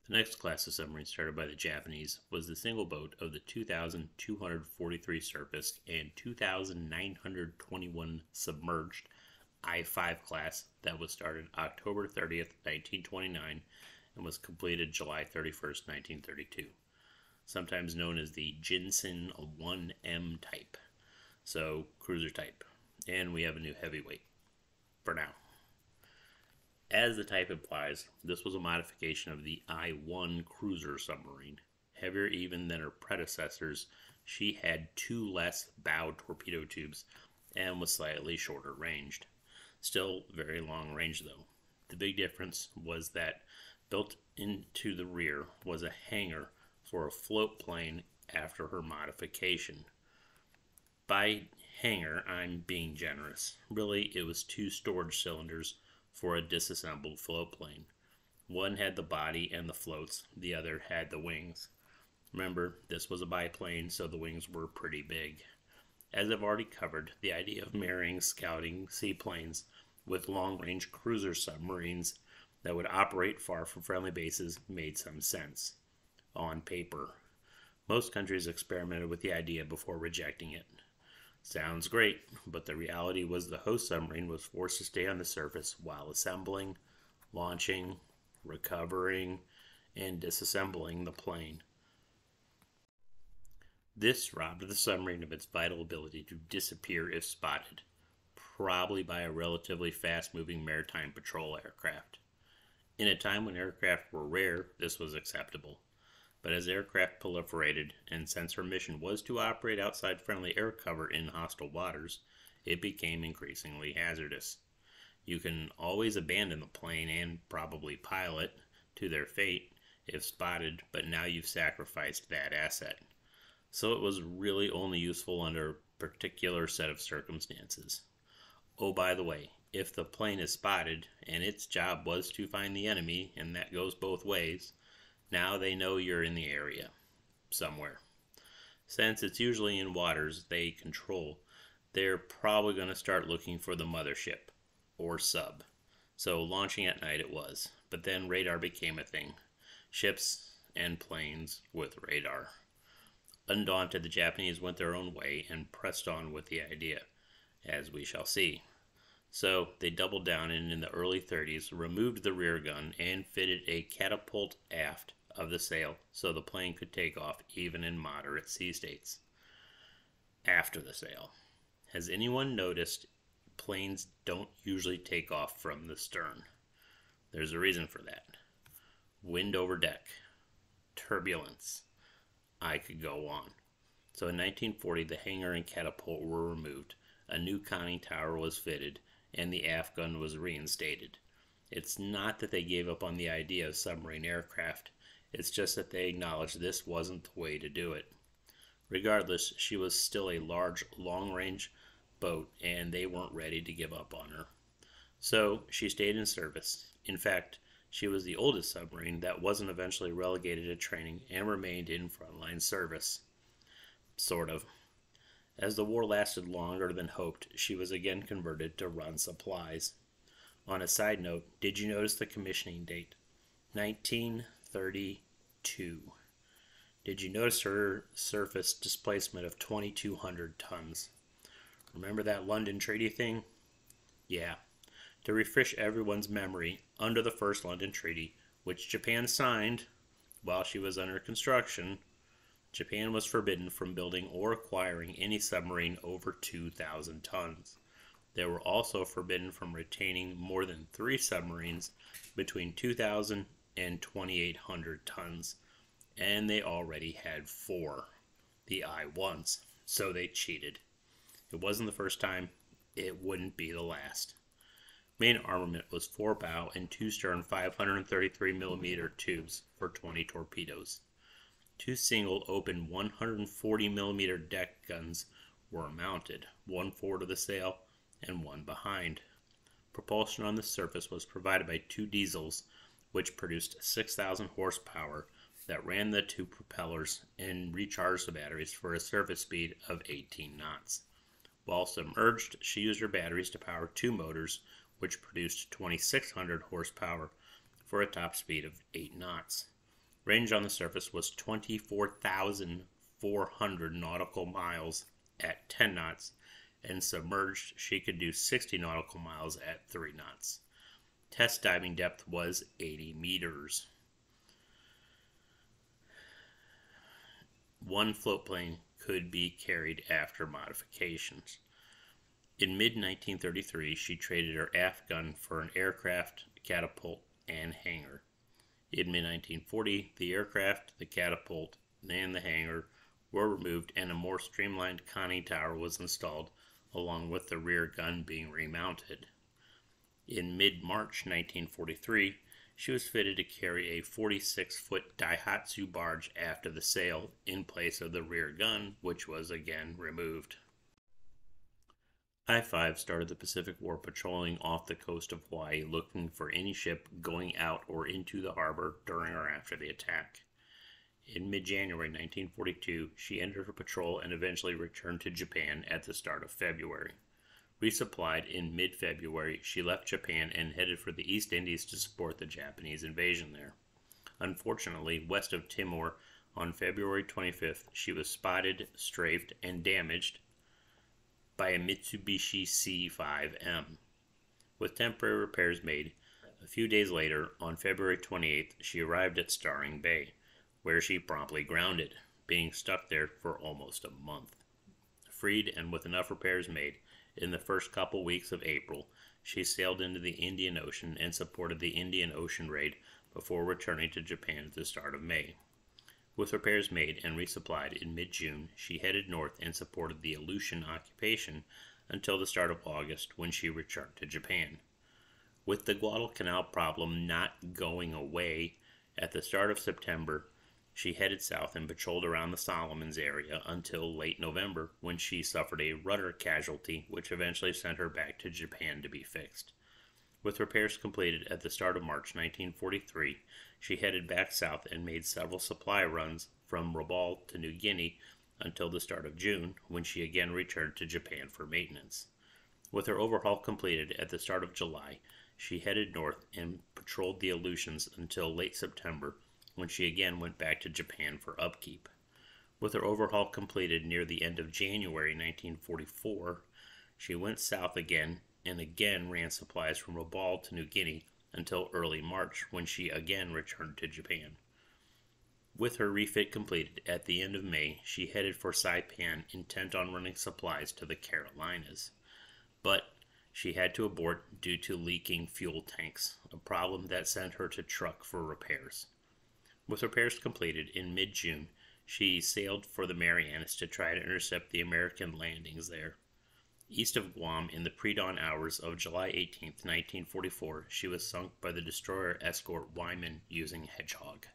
The next class of submarines started by the Japanese was the single boat of the 2,243 surfaced and 2,921 submerged I-5 class that was started October 30th, 1929 and was completed July 31st, 1932, sometimes known as the Junsen 1M type, so cruiser type, and we have a new heavyweight for now. As the type implies, this was a modification of the I-1 cruiser submarine. Heavier even than her predecessors, she had 2 less bow torpedo tubes and was slightly shorter ranged. Still very long range though. The big difference was that built into the rear was a hangar for a float plane after her modification. By hangar, I'm being generous. Really, it was 2 storage cylinders for a disassembled float plane. One had the body and the floats, the other had the wings. Remember, this was a biplane, so the wings were pretty big. As I've already covered, the idea of marrying scouting seaplanes with long-range cruiser submarines that would operate far from friendly bases made some sense. On paper. Most countries experimented with the idea before rejecting it. Sounds great, but the reality was the host submarine was forced to stay on the surface while assembling, launching, recovering, and disassembling the plane. This robbed the submarine of its vital ability to disappear if spotted, probably by a relatively fast-moving maritime patrol aircraft. In a time when aircraft were rare, this was acceptable. But as aircraft proliferated, and since her mission was to operate outside friendly air cover in hostile waters, it became increasingly hazardous. You can always abandon the plane and probably pilot to their fate if spotted, but now you've sacrificed that asset. So it was really only useful under a particular set of circumstances. Oh, by the way, if the plane is spotted, and its job was to find the enemy, and that goes both ways, now they know you're in the area, somewhere. Since it's usually in waters they control, they're probably going to start looking for the mothership, or sub. So launching at night it was, but then radar became a thing. Ships and planes with radar. Undaunted, the Japanese went their own way and pressed on with the idea, as we shall see. So they doubled down and in the early 30s removed the rear gun and fitted a catapult aft of the sail so the plane could take off even in moderate sea states. After the sail. Has anyone noticed planes don't usually take off from the stern? There's a reason for that. Wind over deck. Turbulence. I could go on. So in 1940 the hangar and catapult were removed, a new conning tower was fitted, and the aft gun was reinstated. It's not that they gave up on the idea of submarine aircraft. It's just that they acknowledged this wasn't the way to do it. Regardless, she was still a large, long-range boat, and they weren't ready to give up on her. So she stayed in service. In fact, she was the oldest submarine that wasn't eventually relegated to training and remained in frontline service. Sort of. As the war lasted longer than hoped, she was again converted to run supplies. On a side note, did you notice the commissioning date? 1932. Did you notice her surface displacement of 2,200 tons? Remember that London Treaty thing? Yeah. To refresh everyone's memory, under the First London Treaty, which Japan signed while she was under construction, Japan was forbidden from building or acquiring any submarine over 2,000 tons. They were also forbidden from retaining more than 3 submarines between 2,000 and 2,800 tons, and they already had 4, the I-1s, so they cheated. It wasn't the first time, it wouldn't be the last. Main armament was 4 bow and 2 stern 533mm tubes for 20 torpedoes. 2 single open 140mm deck guns were mounted, one forward of the sail and one behind. Propulsion on the surface was provided by 2 diesels, which produced 6,000 horsepower that ran the 2 propellers and recharged the batteries for a surface speed of 18 knots. While submerged, she used her batteries to power 2 motors, which produced 2,600 horsepower for a top speed of 8 knots. Range on the surface was 24,400 nautical miles at 10 knots, and submerged she could do 60 nautical miles at 3 knots. Test diving depth was 80 meters. One floatplane could be carried after modifications. In mid-1933, she traded her aft gun for an aircraft, catapult, and hangar. In mid-1940, the aircraft, the catapult, and the hangar were removed and a more streamlined conning tower was installed, along with the rear gun being remounted. In mid-March 1943, she was fitted to carry a 46-foot Daihatsu barge after the sale in place of the rear gun, which was again removed. I-5 started the Pacific War patrolling off the coast of Hawaii looking for any ship going out or into the harbor during or after the attack. In mid-January 1942, she ended her patrol and eventually returned to Japan at the start of February. Resupplied in mid-February, she left Japan and headed for the East Indies to support the Japanese invasion there. Unfortunately, west of Timor, on February 25th, she was spotted, strafed, and damaged by a Mitsubishi C5M. With temporary repairs made, a few days later, on February 28th, she arrived at Staring Bay, where she promptly grounded, being stuck there for almost a month. Freed and with enough repairs made, in the first couple weeks of April, she sailed into the Indian Ocean and supported the Indian Ocean raid before returning to Japan at the start of May. With repairs made and resupplied in mid-June, she headed north and supported the Aleutian occupation until the start of August, when she returned to Japan. With the Guadalcanal problem not going away, at the start of September, she headed south and patrolled around the Solomons area until late November, when she suffered a rudder casualty, which eventually sent her back to Japan to be fixed. With repairs completed at the start of March 1943, she headed back south and made several supply runs from Rabaul to New Guinea until the start of June, when she again returned to Japan for maintenance. With her overhaul completed at the start of July, she headed north and patrolled the Aleutians until late September, when she again went back to Japan for upkeep. With her overhaul completed near the end of January 1944, she went south again and again ran supplies from Rabaul to New Guinea until early March, when she again returned to Japan. With her refit completed at the end of May, she headed for Saipan, intent on running supplies to the Carolinas. But she had to abort due to leaking fuel tanks, a problem that sent her to Truk for repairs. With repairs completed in mid-June, she sailed for the Marianas to try to intercept the American landings there. East of Guam, in the pre-dawn hours of July 18, 1944, she was sunk by the destroyer escort Wyman using Hedgehog.